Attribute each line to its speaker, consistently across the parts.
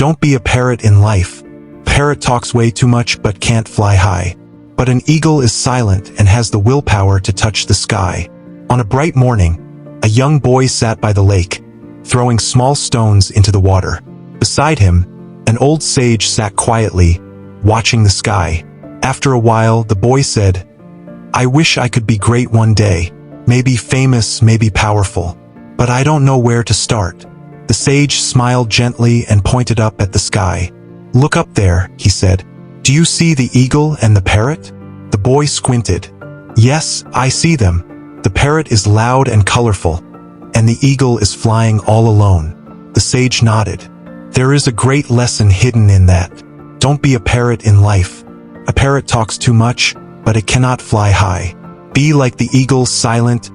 Speaker 1: Don't be a parrot in life. Parrot talks way too much but can't fly high. But an eagle is silent and has the willpower to touch the sky. On a bright morning, a young boy sat by the lake, throwing small stones into the water. Beside him, an old sage sat quietly, watching the sky. After a while, the boy said, "I wish I could be great one day, maybe famous, maybe powerful, but I don't know where to start." The sage smiled gently and pointed up at the sky. "Look up there," he said. "Do you see the eagle and the parrot?" The boy squinted. "Yes, I see them. The parrot is loud and colorful, and the eagle is flying all alone." The sage nodded. "There is a great lesson hidden in that. Don't be a parrot in life. A parrot talks too much, but it cannot fly high. Be like the eagle, silent,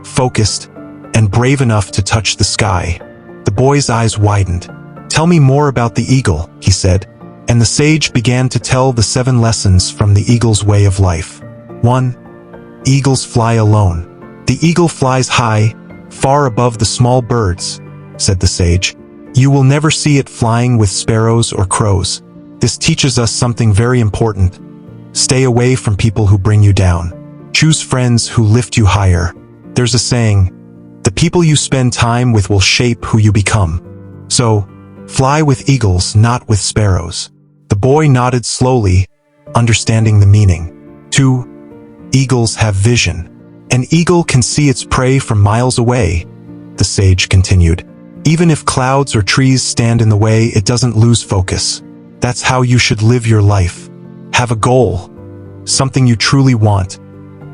Speaker 1: focused, and brave enough to touch the sky." The boy's eyes widened. "Tell me more about the eagle," he said, and the sage began to tell the 7 lessons from the eagle's way of life. 1. Eagles fly alone. "The eagle flies high, far above the small birds," said the sage. "You will never see it flying with sparrows or crows. This teaches us something very important. Stay away from people who bring you down. Choose friends who lift you higher. There's a saying, the people you spend time with will shape who you become. So, fly with eagles, not with sparrows." The boy nodded slowly, understanding the meaning. 2. Eagles have vision. "An eagle can see its prey from miles away," the sage continued. "Even if clouds or trees stand in the way, it doesn't lose focus. That's how you should live your life. Have a goal, something you truly want,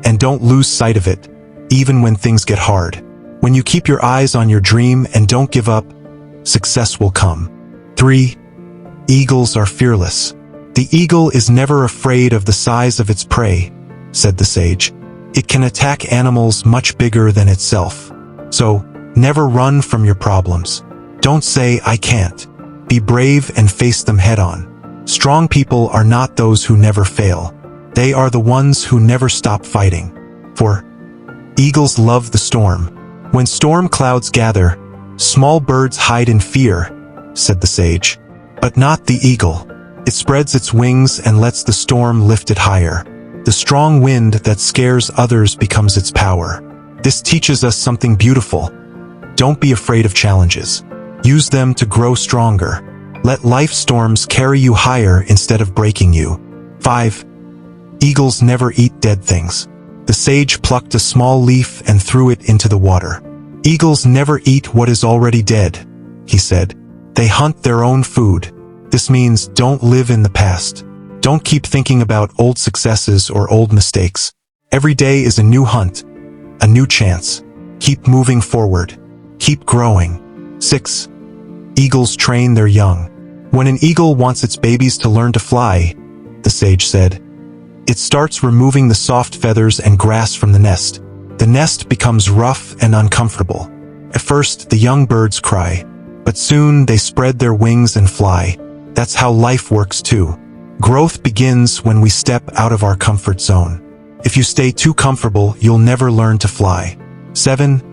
Speaker 1: and don't lose sight of it, even when things get hard. When you keep your eyes on your dream and don't give up, success will come." 3. Eagles are fearless. "The eagle is never afraid of the size of its prey," said the sage. "It can attack animals much bigger than itself. So, never run from your problems. Don't say, 'I can't.' Be brave and face them head-on. Strong people are not those who never fail. They are the ones who never stop fighting." 4. Eagles love the storm. "When storm clouds gather, small birds hide in fear," said the sage. "But not the eagle. It spreads its wings and lets the storm lift it higher. The strong wind that scares others becomes its power." This teaches us something beautiful. Don't be afraid of challenges. Use them to grow stronger. Let life storms carry you higher instead of breaking you. 5. Eagles never eat dead things. The sage plucked a small leaf and threw it into the water. "Eagles never eat what is already dead," he said. "They hunt their own food." This means don't live in the past. Don't keep thinking about old successes or old mistakes. Every day is a new hunt, a new chance. Keep moving forward. Keep growing. 6. Eagles train their young. "When an eagle wants its babies to learn to fly," the sage said, "it starts removing the soft feathers and grass from the nest. The nest becomes rough and uncomfortable. At first, the young birds cry, but soon they spread their wings and fly. That's how life works too. Growth begins when we step out of our comfort zone. If you stay too comfortable, you'll never learn to fly." 7.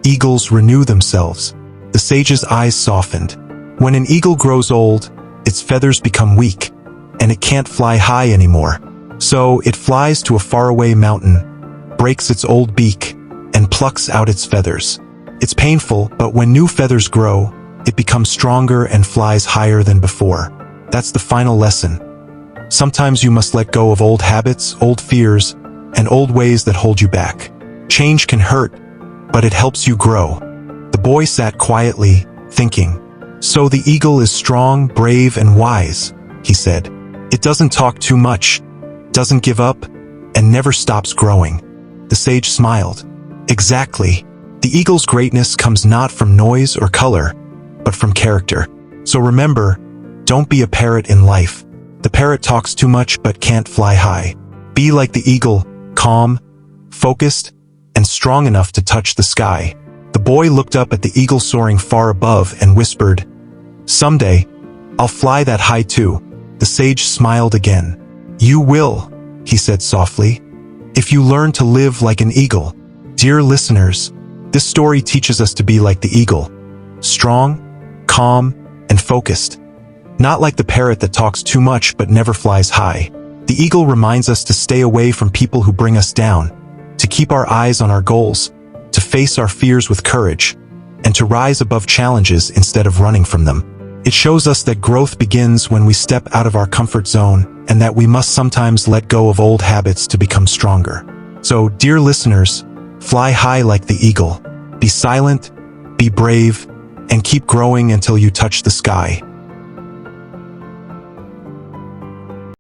Speaker 1: Eagles renew themselves. The sage's eyes softened. "When an eagle grows old, its feathers become weak, and it can't fly high anymore. So it flies to a faraway mountain, breaks its old beak, and plucks out its feathers. It's painful, but when new feathers grow, it becomes stronger and flies higher than before." That's the final lesson. Sometimes you must let go of old habits, old fears, and old ways that hold you back. Change can hurt, but it helps you grow. The boy sat quietly, thinking. "So the eagle is strong, brave, and wise," he said. "It doesn't talk too much, doesn't give up, and never stops growing." The sage smiled. "Exactly. The eagle's greatness comes not from noise or color, but from character. So remember, don't be a parrot in life. The parrot talks too much but can't fly high. Be like the eagle, calm, focused, and strong enough to touch the sky." The boy looked up at the eagle soaring far above and whispered, "Someday, I'll fly that high too." The sage smiled again. "You will," he said softly, "if you learn to live like an eagle." Dear listeners, this story teaches us to be like the eagle, strong, calm, and focused. Not like the parrot that talks too much but never flies high. The eagle reminds us to stay away from people who bring us down, to keep our eyes on our goals, to face our fears with courage, and to rise above challenges instead of running from them. It shows us that growth begins when we step out of our comfort zone and that we must sometimes let go of old habits to become stronger. So, dear listeners, fly high like the eagle. Be silent, be brave, and keep growing until you touch the sky.